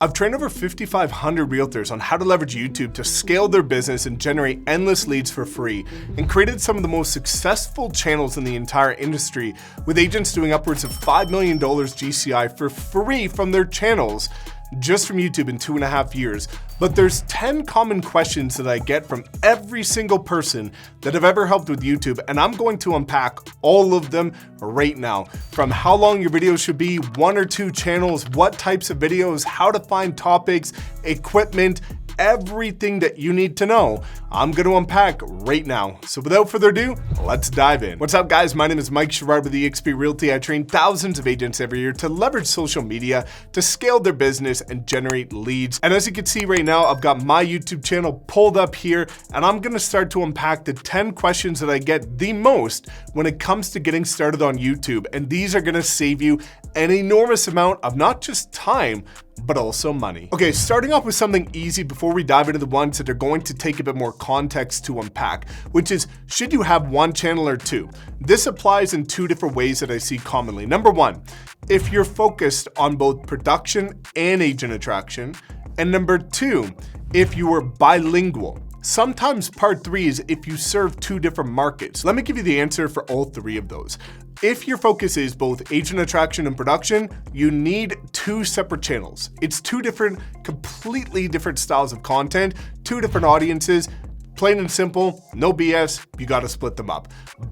I've trained over 5,500 realtors on how to leverage YouTube to scale their business and generate endless leads for free, and created some of the most successful channels in the entire industry, with agents doing upwards of $5 million GCI for free from their channels just from YouTube in 2.5 years. But there's 10 common questions that I get from every single person that have ever helped with YouTube, and I'm going to unpack all of them right now. From how long your videos should be, 1 or 2 channels, what types of videos, how to find topics, equipment, everything that you need to know, I'm going to unpack right now. So without further ado, let's dive in. What's up, guys? My name is Mike Sherrard with eXp Realty. I train thousands of agents every year to leverage social media to scale their business and generate leads. And as you can see right now, I've got my YouTube channel pulled up here, and I'm going to start to unpack the 10 questions that I get the most when it comes to getting started on YouTube. And these are going to save you an enormous amount of not just time, but also money. Okay, starting off with something easy before we dive into the ones that are going to take a bit more context to unpack, which is, should you have 1 channel or 2? This applies in 2 different ways that I see commonly. Number 1, if you're focused on both production and agent attraction. And number 2, if you are bilingual. Sometimes part 3 is if you serve 2 different markets. Let me give you the answer for all 3 of those. If your focus is both agent attraction and production, you need 2 separate channels. It's 2 different, completely different styles of content, 2 different audiences, plain and simple, no BS, you gotta split them up.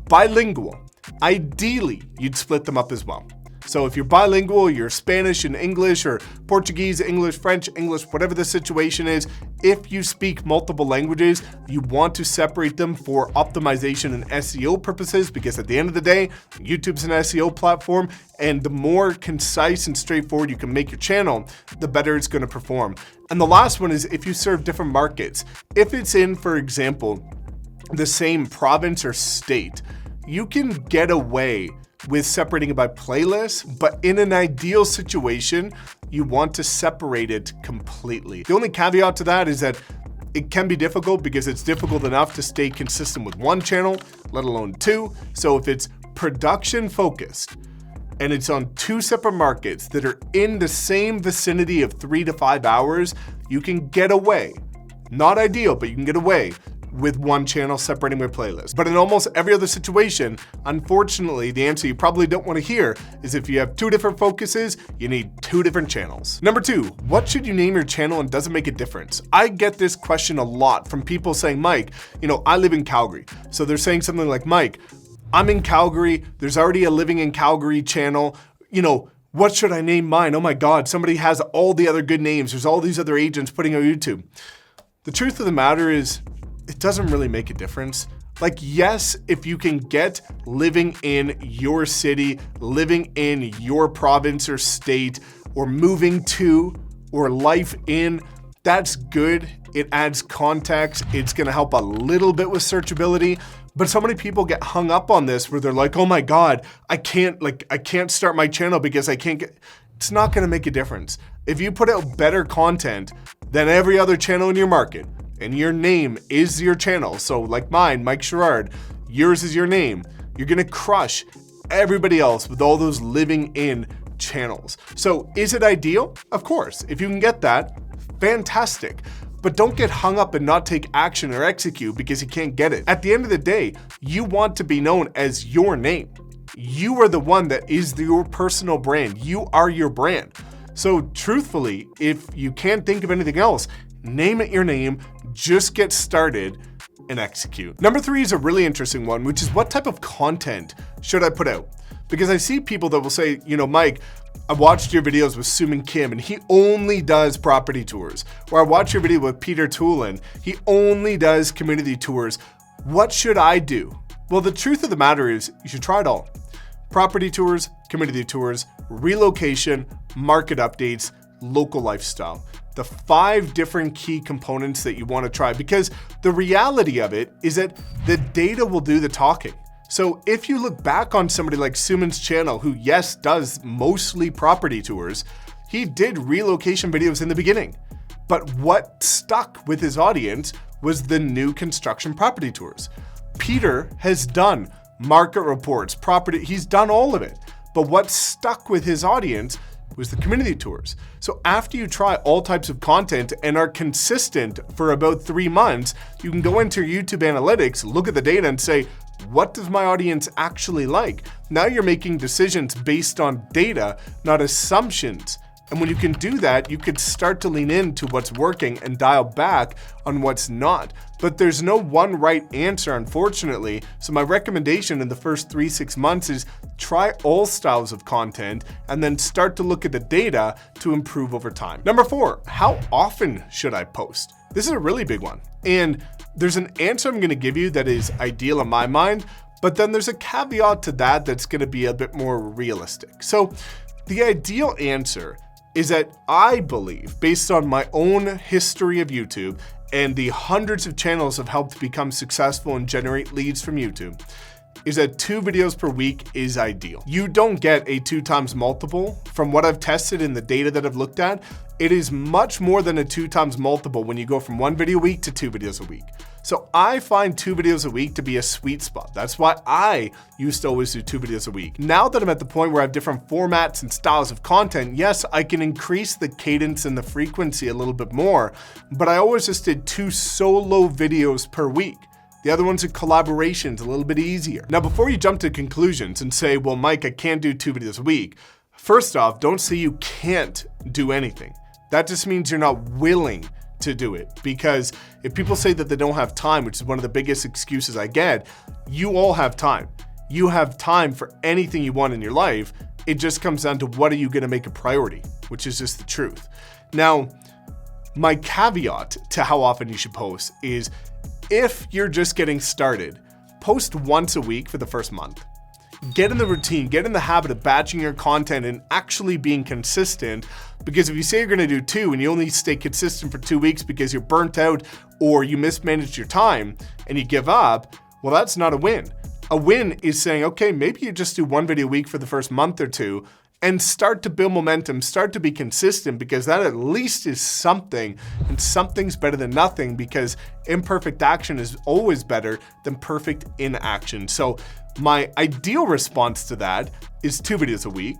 Bilingual, ideally, you'd split them up as well. So if you're bilingual, you're Spanish and English, or Portuguese, English, French, English, whatever the situation is, if you speak multiple languages, you want to separate them for optimization and SEO purposes, because at the end of the day, YouTube's an SEO platform, and the more concise and straightforward you can make your channel, the better it's going to perform. And the last one is if you serve different markets. If it's in, for example, the same province or state, you can get away with separating it by playlist, but in an ideal situation, you want to separate it completely. The only caveat to that is that it can be difficult, because it's difficult enough to stay consistent with 1 channel, let alone 2. So if it's production focused and it's on 2 separate markets that are in the same vicinity of 3 to 5 hours, you can get away. Not ideal, but you can get away with 1 channel separating by playlist. But in almost every other situation, unfortunately, the answer you probably don't want to hear is if you have 2 different focuses, you need 2 different channels. Number 2, what should you name your channel and does it make a difference? I get this question a lot from people saying, Mike, I live in Calgary. So they're saying something like, Mike, I'm in Calgary. There's already a Living in Calgary channel. What should I name mine? Oh my God, somebody has all the other good names. There's all these other agents putting on YouTube. The truth of the matter is, it doesn't really make a difference. Like, yes, if you can get living in your city, living in your province or state, or moving to, or life in, that's good. It adds context. It's gonna help a little bit with searchability. But so many people get hung up on this where they're like, oh my God, I can't start my channel because I can't get, it's not gonna make a difference. If you put out better content than every other channel in your market, and your name is your channel, so like mine, Mike Sherrard, yours is your name, you're gonna crush everybody else with all those living in channels. So is it ideal? Of course. If you can get that, fantastic. But don't get hung up and not take action or execute because you can't get it. At the end of the day, you want to be known as your name. You are the one that is your personal brand. You are your brand. So truthfully, if you can't think of anything else, name it your name, just get started and execute. Number 3 is a really interesting one, which is what type of content should I put out? Because I see people that will say, Mike, I watched your videos with Suman Kim and he only does property tours. Or I watched your video with Peter Tulin, he only does community tours. What should I do? Well, the truth of the matter is you should try it all. Property tours, community tours, relocation, market updates, local lifestyle. The 5 different key components that you want to try, because the reality of it is that the data will do the talking. So if you look back on somebody like Suman's channel, who yes, does mostly property tours, he did relocation videos in the beginning. But what stuck with his audience was the new construction property tours. Peter has done market reports, property, he's done all of it. But what stuck with his audience was the community tours. So after you try all types of content and are consistent for about 3 months, you can go into your YouTube analytics, look at the data and say, what does my audience actually like? Now you're making decisions based on data, not assumptions. And when you can do that, you could start to lean into what's working and dial back on what's not. But there's no one right answer, unfortunately. So my recommendation in the first 3-6 months is try all styles of content and then start to look at the data to improve over time. Number 4, how often should I post? This is a really big one. And there's an answer I'm gonna give you that is ideal in my mind, but then there's a caveat to that that's gonna be a bit more realistic. So the ideal answer is that I believe, based on my own history of YouTube and the hundreds of channels I've helped become successful and generate leads from YouTube, is that 2 videos per week is ideal. You don't get a 2 times multiple. From what I've tested in the data that I've looked at, it is much more than a 2 times multiple when you go from 1 video a week to 2 videos a week. So I find 2 videos a week to be a sweet spot. That's why I used to always do 2 videos a week. Now that I'm at the point where I have different formats and styles of content, yes, I can increase the cadence and the frequency a little bit more, but I always just did 2 solo videos per week. The other ones are collaborations, a little bit easier. Now, before you jump to conclusions and say, well, Mike, I can't do 2 videos a week. First off, don't say you can't do anything. That just means you're not willing to do it. Because if people say that they don't have time, which is one of the biggest excuses I get, you all have time. You have time for anything you want in your life. It just comes down to what are you gonna make a priority, which is just the truth. Now, my caveat to how often you should post is if you're just getting started, post once a week for the first month. Get in the routine, get in the habit of batching your content and actually being consistent, because if you say you're gonna do 2 and you only stay consistent for 2 weeks because you're burnt out or you mismanaged your time and you give up, well, that's not a win. A win is saying, okay, maybe you just do 1 video a week for the first month or 2 and start to build momentum, start to be consistent, because that at least is something, and something's better than nothing, because imperfect action is always better than perfect inaction. So my ideal response to that is 2 videos a week,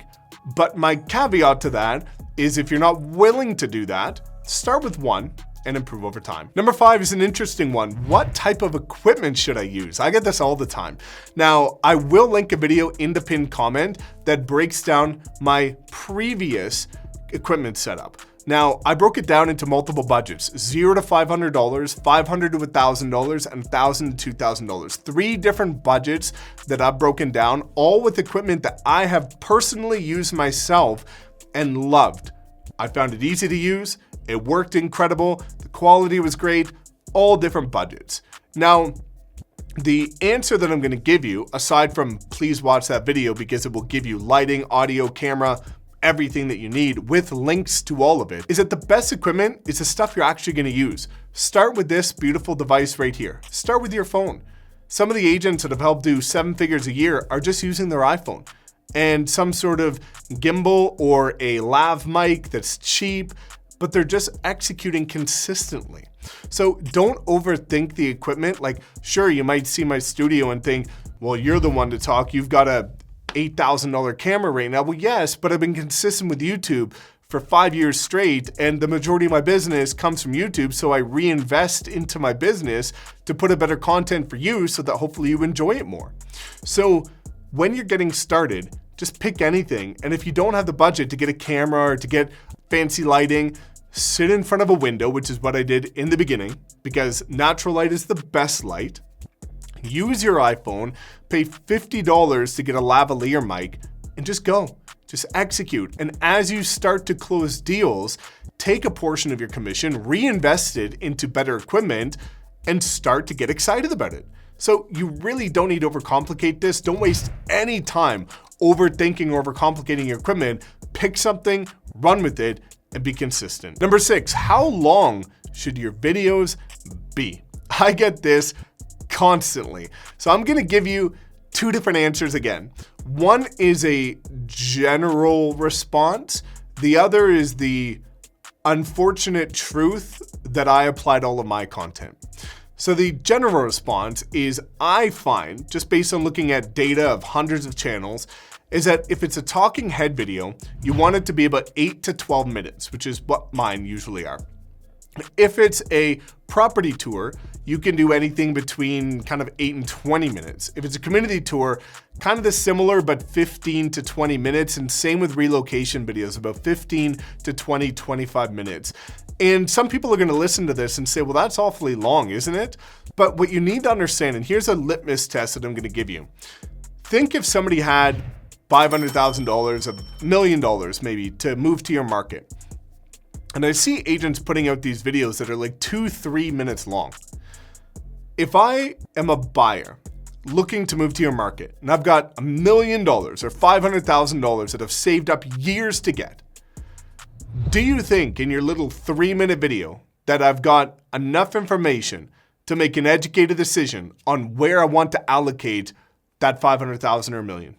but my caveat to that is if you're not willing to do that, start with 1 and improve over time. Number 5 is an interesting one. What type of equipment should I use? I get this all the time. Now, I will link a video in the pinned comment that breaks down my previous equipment setup. Now, I broke it down into multiple budgets, $0 to $500, $500 to $1,000, and $1,000 to $2,000. 3 different budgets that I've broken down, all with equipment that I have personally used myself and loved. I found it easy to use. It worked incredible. The quality was great, all different budgets. Now, the answer that I'm gonna give you, aside from please watch that video because it will give you lighting, audio, camera, everything that you need with links to all of it, is that the best equipment is the stuff you're actually gonna use. Start with this beautiful device right here. Start with your phone. Some of the agents that have helped do 7 figures a year are just using their iPhone and some sort of gimbal or a lav mic that's cheap, but they're just executing consistently. So don't overthink the equipment. Like, sure, you might see my studio and think, well, you're the one to talk. You've got a $8,000 camera right now. Well, yes, but I've been consistent with YouTube for 5 years straight, and the majority of my business comes from YouTube, so I reinvest into my business to put a better content for you so that hopefully you enjoy it more. So when you're getting started, just pick anything, and if you don't have the budget to get a camera or to get fancy lighting, sit in front of a window, which is what I did in the beginning, because natural light is the best light. Use your iPhone, pay $50 to get a lavalier mic, and just go. Just execute. And as you start to close deals, take a portion of your commission, reinvest it into better equipment, and start to get excited about it. So you really don't need to overcomplicate this. Don't waste any time overthinking or overcomplicating your equipment. Pick something, run with it, and be consistent. Number 6, how long should your videos be? I get this constantly. So I'm gonna give you 2 different answers again. One is a general response. The other is the unfortunate truth that I applied all of my content. So the general response is I find, just based on looking at data of hundreds of channels is that if it's a talking head video, you want it to be about 8 to 12 minutes, which is what mine usually are. If it's a property tour, you can do anything between kind of 8 and 20 minutes. If it's a community tour, kind of the similar, but 15 to 20 minutes. And same with relocation videos, about 15 to 20, 25 minutes. And some people are gonna listen to this and say, well, that's awfully long, isn't it? But what you need to understand, and here's a litmus test that I'm gonna give you. Think if somebody had $500,000, $1 million maybe, to move to your market. And I see agents putting out these videos that are like 2-3 minutes long. If I am a buyer looking to move to your market and I've got $1 million or $500,000 that I've saved up years to get, do you think in your little 3-minute video that I've got enough information to make an educated decision on where I want to allocate that $500,000 or $1 million?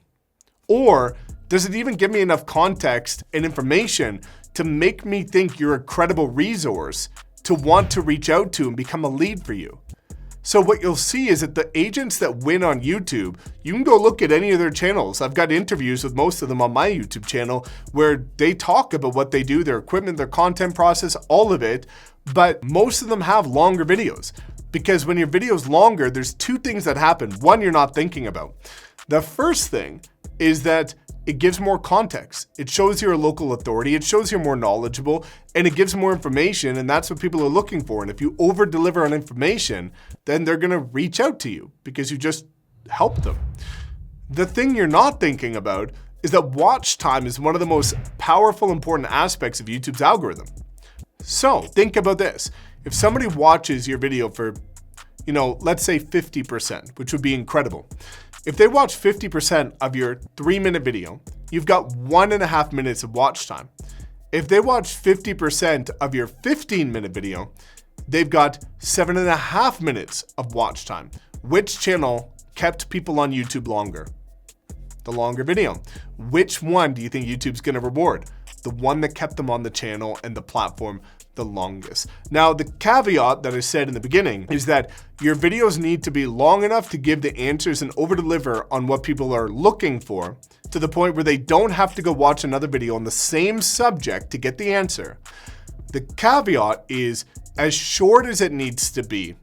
Or does it even give me enough context and information to make me think you're a credible resource to want to reach out to and become a lead for you? So what you'll see is that the agents that win on YouTube, you can go look at any of their channels. I've got interviews with most of them on my YouTube channel where they talk about what they do, their equipment, their content process, all of it. But most of them have longer videos, because when your video's longer, there's two things that happen. One, you're not thinking about. The first thing is that it gives more context. It shows you're a local authority. It shows you're more knowledgeable, and it gives more information, and that's what people are looking for. And if you over deliver on information, then they're gonna reach out to you because you just helped them. The thing you're not thinking about is that watch time is one of the most powerful, important aspects of YouTube's algorithm. So think about this. If somebody watches your video for, let's say 50%, which would be incredible. If they watch 50% of your 3-minute video, you've got 1.5 minutes of watch time. If they watch 50% of your 15-minute video, they've got 7.5 minutes of watch time. Which channel kept people on YouTube longer? The longer video. Which one do you think YouTube's gonna reward? The one that kept them on the channel and the platform the longest. Now, the caveat that I said in the beginning is that your videos need to be long enough to give the answers and over-deliver on what people are looking for, to the point where they don't have to go watch another video on the same subject to get the answer. The caveat is as short as it needs to be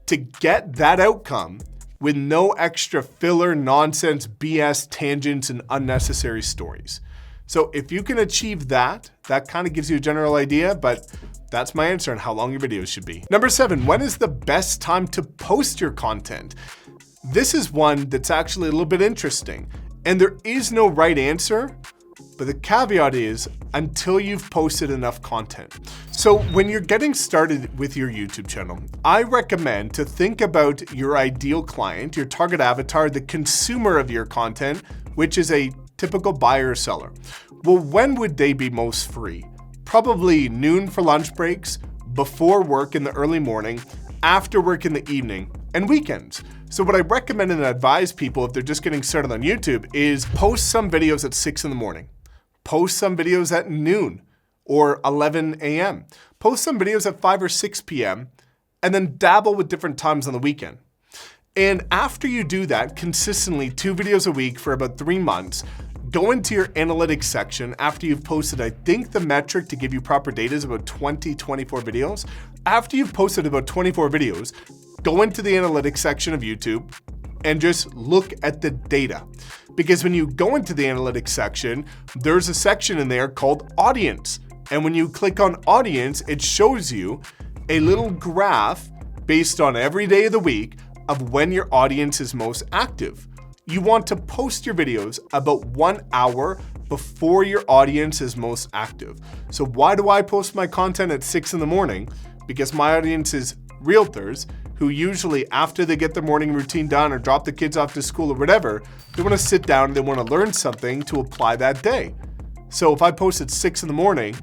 to get that outcome with no extra filler, nonsense, BS, tangents, and unnecessary stories. So if you can achieve that, that kind of gives you a general idea, but that's my answer on how long your videos should be. Number 7, when is the best time to post your content? This is one that's actually a little bit interesting, and there is no right answer, but the caveat is until you've posted enough content. So when you're getting started with your YouTube channel, I recommend to think about your ideal client, your target avatar, the consumer of your content, which is a typical buyer or seller. Well, when would they be most free? Probably noon for lunch breaks, before work in the early morning, after work in the evening, and weekends. So what I recommend and advise people if they're just getting started on YouTube is post some videos at 6 in the morning. Post some videos at noon or 11 a.m. Post some videos at 5 or 6 p.m. and then dabble with different times on the weekend. And after you do that consistently, 2 videos a week for about 3 months, go into your analytics section after you've posted, I think the metric to give you proper data is about 24 videos. After you've posted about 24 videos, go into the analytics section of YouTube and just look at the data. Because when you go into the analytics section, there's a section in there called audience. And when you click on audience, it shows you a little graph based on every day of the week of when your audience is most active. You want to post your videos about 1 hour before your audience is most active. So why do I post my content at 6 in the morning? Because my audience is realtors who usually after they get their morning routine done or drop the kids off to school or whatever, they want to sit down and they want to learn something to apply that day. So if I post at 6 in the morning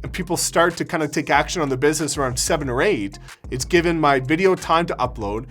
and people start to kind of take action on their business around 7 or 8, it's given my video time to upload,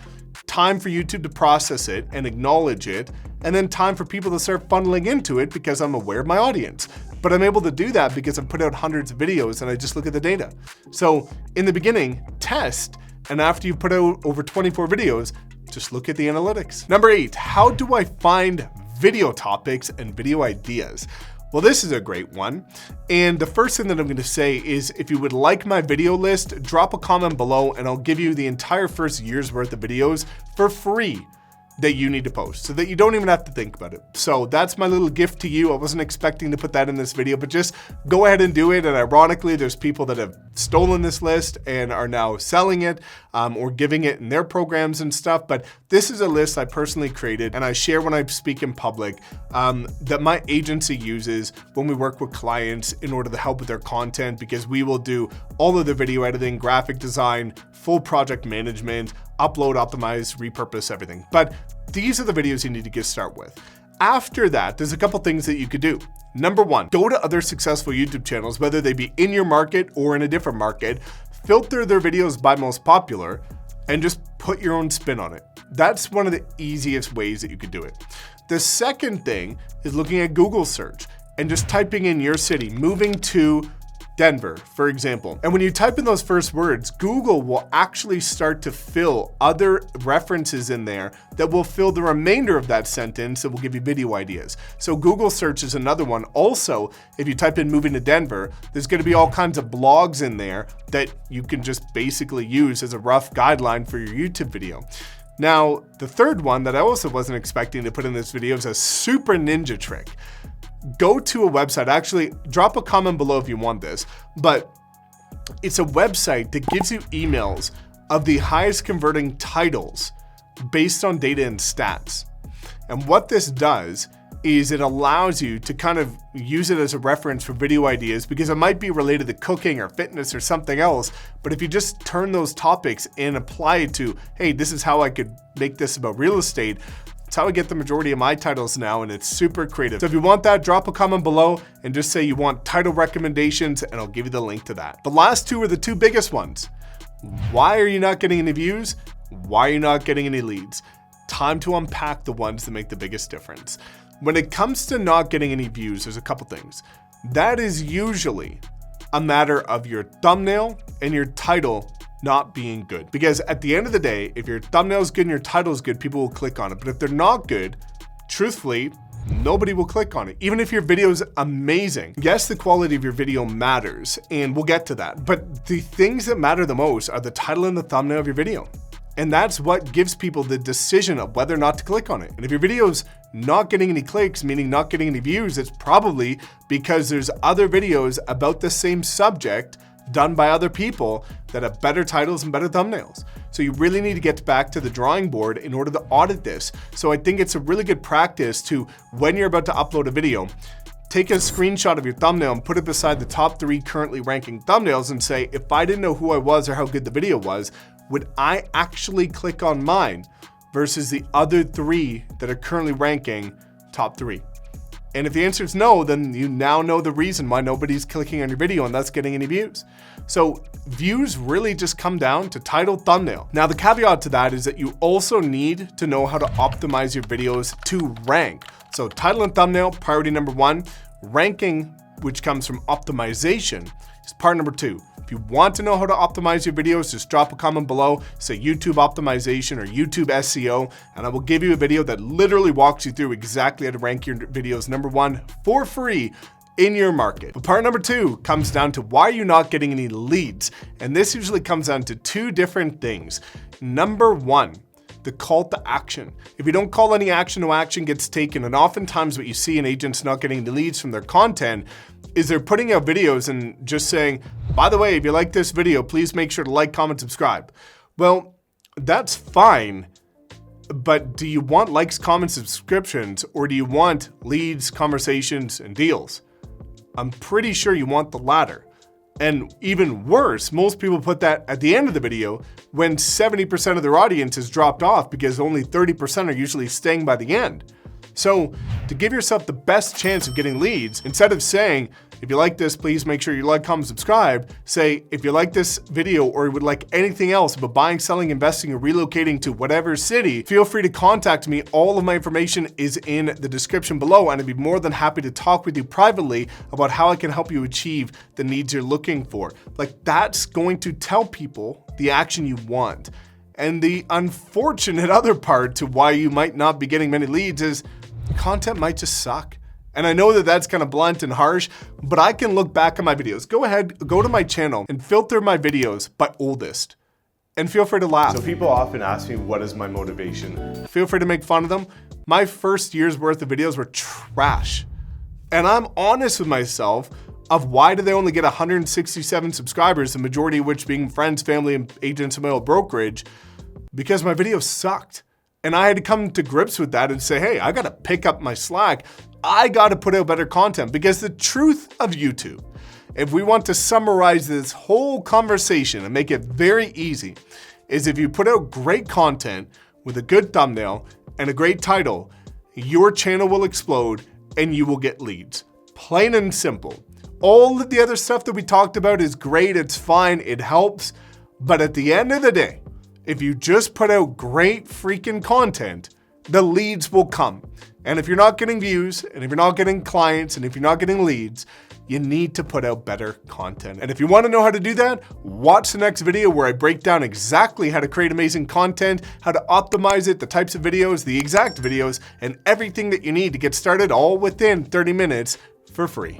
time for YouTube to process it and acknowledge it, and then time for people to start funneling into it because I'm aware of my audience. But I'm able to do that because I've put out hundreds of videos and I just look at the data. So in the beginning, test, and after you put out over 24 videos, just look at the analytics. Number 8, how do I find video topics and video ideas. Well, this is a great one. And the first thing that I'm going to say is if you would like my video list, drop a comment below and I'll give you the entire first year's worth of videos for free that you need to post so that you don't even have to think about it. So that's my little gift to you. I wasn't expecting to put that in this video, but just go ahead and do it. And ironically, there's people that have stolen this list and are now selling it or giving it in their programs and stuff. But this is a list I personally created and I share when I speak in public that my agency uses when we work with clients in order to help with their content, because we will do all of the video editing, graphic design, full project management, upload, optimize, repurpose, everything. But these are the videos you need to get started with. After that, there's a couple things that you could do. Number one, go to other successful YouTube channels, whether they be in your market or in a different market, filter their videos by most popular, and just put your own spin on it. That's one of the easiest ways that you could do it. The second thing is looking at Google search and just typing in your city, moving to Denver, for example. And when you type in those first words, Google will actually start to fill other references in there that will fill the remainder of that sentence that will give you video ideas. So Google search is another one. Also, if you type in moving to Denver, there's going to be all kinds of blogs in there that you can just basically use as a rough guideline for your YouTube video. Now, the third one that I also wasn't expecting to put in this video is a super ninja trick. Go to a website, actually drop a comment below if you want this, but it's a website that gives you emails of the highest converting titles based on data and stats. And what this does is it allows you to kind of use it as a reference for video ideas, because it might be related to cooking or fitness or something else. But if you just turn those topics and apply it to, hey, this is how I could make this about real estate, it's how I get the majority of my titles now, and it's super creative. So if you want that, drop a comment below and just say you want title recommendations and I'll give you the link to that. The last two are the two biggest ones. Why are you not getting any views? Why are you not getting any leads? Time to unpack the ones that make the biggest difference. When it comes to not getting any views, there's a couple things. That is usually a matter of your thumbnail and your title not being good. Because at the end of the day, if your thumbnail is good and your title is good, people will click on it. But if they're not good, truthfully, nobody will click on it. Even if your video is amazing. Yes, the quality of your video matters, and we'll get to that. But the things that matter the most are the title and the thumbnail of your video. And that's what gives people the decision of whether or not to click on it. And if your video's not getting any clicks, meaning not getting any views, it's probably because there's other videos about the same subject done by other people that have better titles and better thumbnails. So you really need to get back to the drawing board in order to audit this. So I think it's a really good practice to, when you're about to upload a video, take a screenshot of your thumbnail and put it beside the top 3 currently ranking thumbnails and say, if I didn't know who I was or how good the video was, would I actually click on mine versus the other 3 that are currently ranking top 3? And if the answer is no, then you now know the reason why nobody's clicking on your video and thus getting any views. So views really just come down to title, thumbnail. Now the caveat to that is that you also need to know how to optimize your videos to rank. So title and thumbnail, priority number 1. Ranking, which comes from optimization, is part number 2. If you want to know how to optimize your videos, just drop a comment below, say YouTube optimization or YouTube SEO, and I will give you a video that literally walks you through exactly how to rank your videos number 1 for free in your market. But part number 2 comes down to why you're not getting any leads. And this usually comes down to 2 different things. Number 1, the call to action. If you don't call any action, no action gets taken. And oftentimes what you see in agents not getting the leads from their content is they're putting out videos and just saying, by the way, if you like this video, please make sure to like, comment, subscribe. Well, that's fine. But do you want likes, comments, subscriptions, or do you want leads, conversations, and deals? I'm pretty sure you want the latter. And even worse, most people put that at the end of the video when 70% of their audience has dropped off because only 30% are usually staying by the end. So to give yourself the best chance of getting leads, instead of saying, if you like this, please make sure you like, comment, subscribe, say, if you like this video or you would like anything else about buying, selling, investing, or relocating to whatever city, feel free to contact me. All of my information is in the description below, and I'd be more than happy to talk with you privately about how I can help you achieve the needs you're looking for. Like, that's going to tell people the action you want. And the unfortunate other part to why you might not be getting many leads is content might just suck. And I know that that's kind of blunt and harsh, but I can look back at my videos. Go ahead, go to my channel and filter my videos by oldest. And feel free to laugh. So people often ask me, what is my motivation? Feel free to make fun of them. My first year's worth of videos were trash. And I'm honest with myself of why do they only get 167 subscribers, the majority of which being friends, family, and agents in my old brokerage, because my videos sucked. And I had to come to grips with that and say, hey, I gotta pick up my slack. I gotta put out better content, because the truth of YouTube, if we want to summarize this whole conversation and make it very easy, is if you put out great content with a good thumbnail and a great title, your channel will explode and you will get leads. Plain and simple. All of the other stuff that we talked about is great, it's fine, it helps, but at the end of the day, if you just put out great freaking content, the leads will come. And if you're not getting views, and if you're not getting clients, and if you're not getting leads, you need to put out better content. And if you want to know how to do that, watch the next video where I break down exactly how to create amazing content, how to optimize it, the types of videos, the exact videos, and everything that you need to get started all within 30 minutes for free.